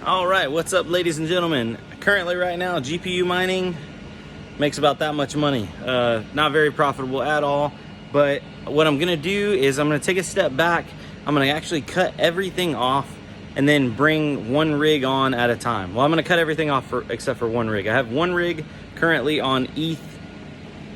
All right, what's up, ladies and gentlemen? Currently, right now, GPU mining makes about that much money. Not very profitable at all, but what I'm gonna do is I'm gonna take a step back. I'm gonna actually cut everything off and then bring one rig on at a time. Well, I'm gonna cut everything off except for one rig. I have one rig currently on ETH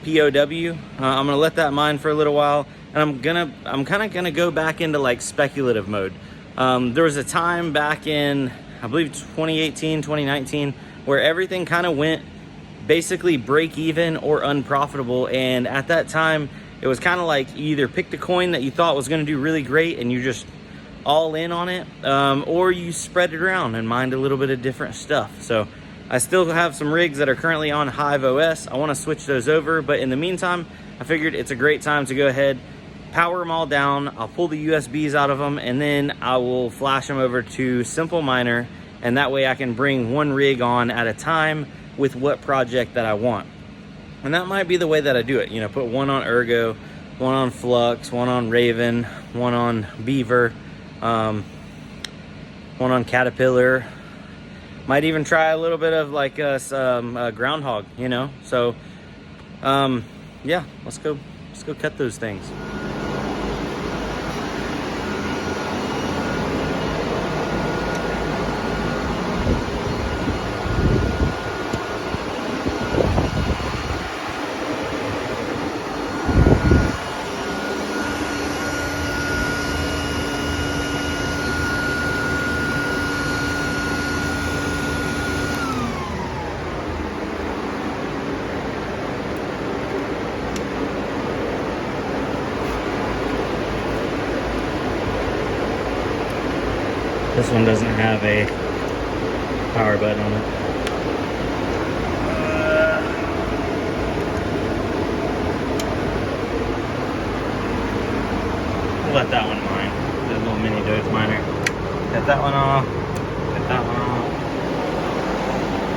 POW. I'm gonna let that mine for a little while, and I'm kind of gonna go back into like speculative mode. There was a time back in, I believe 2018, 2019, where everything kind of went basically break even or unprofitable. And at that time, it was kind of like you either picked a coin that you thought was going to do really great and you just all in on it, or you spread it around and mined a little bit of different stuff. So I still have some rigs that are currently on Hive OS. I want to switch those over, but in the meantime, I figured it's a great time to go ahead, power them all down. I'll pull the USBs out of them, and then I will flash them over to Simple Miner, and that way I can bring one rig on at a time with what project that I want. And that might be the way that I do it. You know, put one on Ergo, one on Flux, one on Raven, one on Beaver, one on Caterpillar. Might even try a little bit of like Groundhog, you know. So yeah, let's go cut those things. This one doesn't have a power button on it. We'll let that one mine. The little mini Doge miner. Cut that one off. Cut that one off.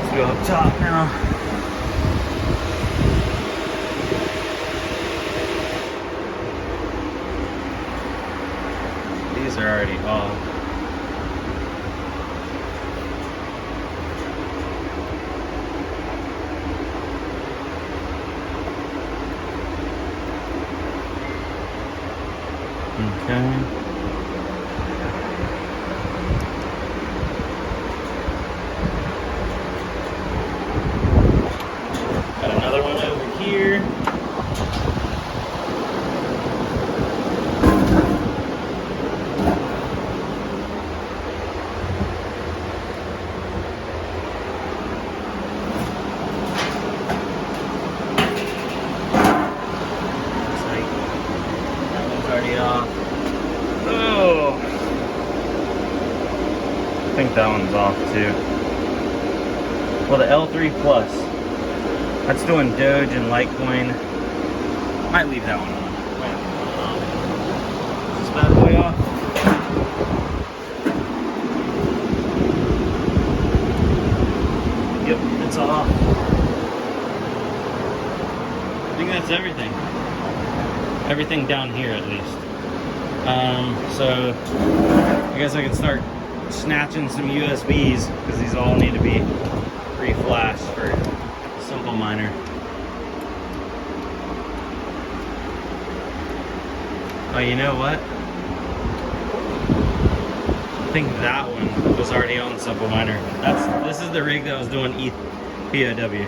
Let's go up top now. These are already off. Okay. Got another one over here. Looks like that one's already off. Oh, I think that one's off too. Well, the L3 Plus, that's doing Doge and Litecoin. Might leave that one on. Is this bad boy off? Yep, it's off. I think that's everything. Everything down here at least. So I guess I can start snatching some USBs, because these all need to be re-flashed for Simple Miner. Oh, you know what? I think that one was already on Simple Miner. This is the rig that was doing ETH POW.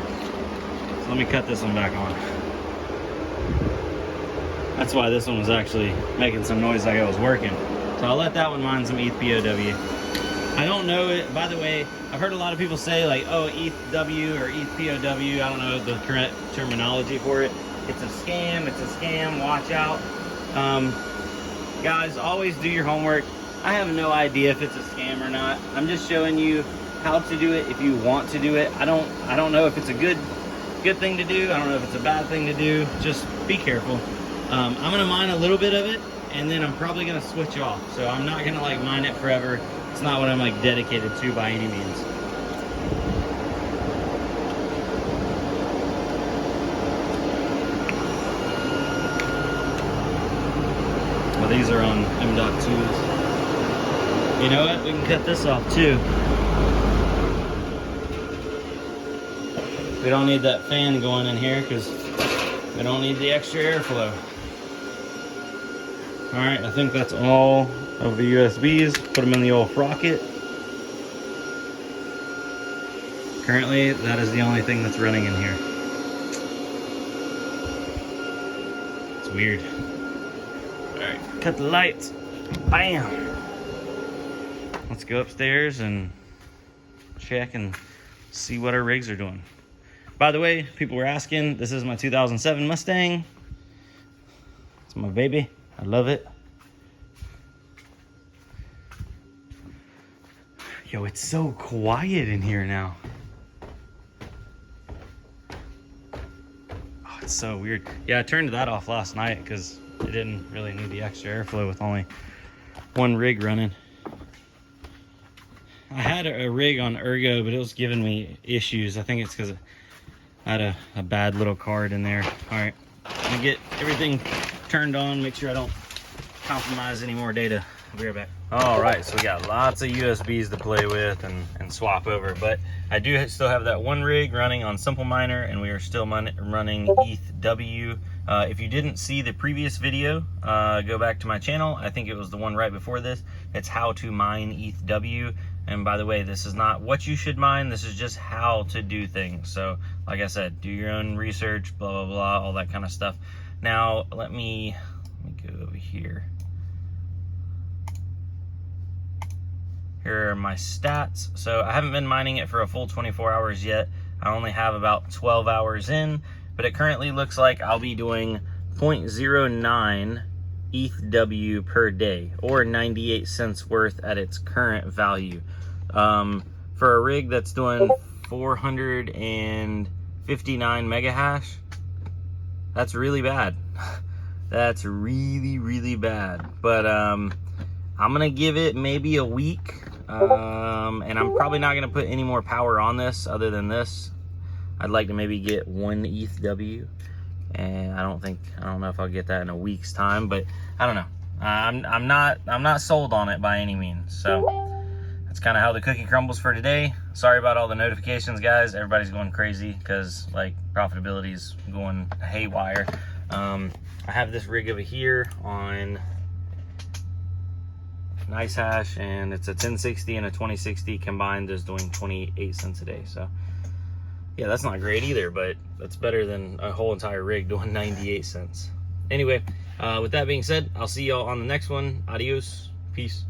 So let me cut this one back on. That's why this one was actually making some noise like I was working. So I'll let that one mine some ETH POW. I don't know it, by the way, I've heard a lot of people say like, oh, ETH W or ETH POW, I don't know the correct terminology for it. It's a scam, watch out. Guys, always do your homework. I have no idea if it's a scam or not. I'm just showing you how to do it if you want to do it. I don't know if it's a good thing to do. I don't know if it's a bad thing to do. Just be careful. I'm gonna mine a little bit of it, and then I'm probably gonna switch off. So I'm not gonna like mine it forever. It's not what I'm like dedicated to by any means. Well, these are on M.2s. You know what? We can cut this off too. We don't need that fan going in here because we don't need the extra airflow. All right, I think that's all of the USBs. Put them in the old Frocket. Currently, that is the only thing that's running in here. It's weird. All right, cut the lights. Bam. Let's go upstairs and check and see what our rigs are doing. By the way, people were asking, this is my 2007 Mustang. It's my baby. I love it. Yo, it's so quiet in here now. Oh, it's so weird. Yeah, I turned that off last night because it didn't really need the extra airflow with only one rig running. I had a rig on Ergo, but it was giving me issues. I think it's because I had a bad little card in there. All right, I'm gonna get everything turned on, make sure I don't compromise any more data. I'll be right back. All right, so we got lots of USBs to play with and swap over, but I do still have that one rig running on Simple Miner, and we are still running ETHW. If you didn't see the previous video, go back to my channel. I think it was the one right before this. It's how to mine ETHW. And by the way, this is not what you should mine. This is just how to do things. So like I said, do your own research, blah, blah, blah, all that kind of stuff. Now, let me go over here. Here are my stats. So I haven't been mining it for a full 24 hours yet. I only have about 12 hours in, but it currently looks like I'll be doing 0.09 ETHW per day, or 98 cents worth at its current value. For a rig that's doing 459 mega hash, that's really bad. That's really, really bad. But I'm gonna give it maybe a week, and I'm probably not gonna put any more power on this other than this. I'd like to maybe get 1 ETHW, and I don't know if I'll get that in a week's time, but I don't know. I'm not sold on it by any means. So that's kind of how the cookie crumbles for today. Sorry about all the notifications, guys. Everybody's going crazy because like profitability is going haywire. I have this rig over here on NiceHash, and it's a 1060 and a 2060 combined is doing 28 cents a day. So yeah, that's not great either, but that's better than a whole entire rig doing 98 cents. Anyway, with that being said, I'll see y'all on the next one. Adios. Peace.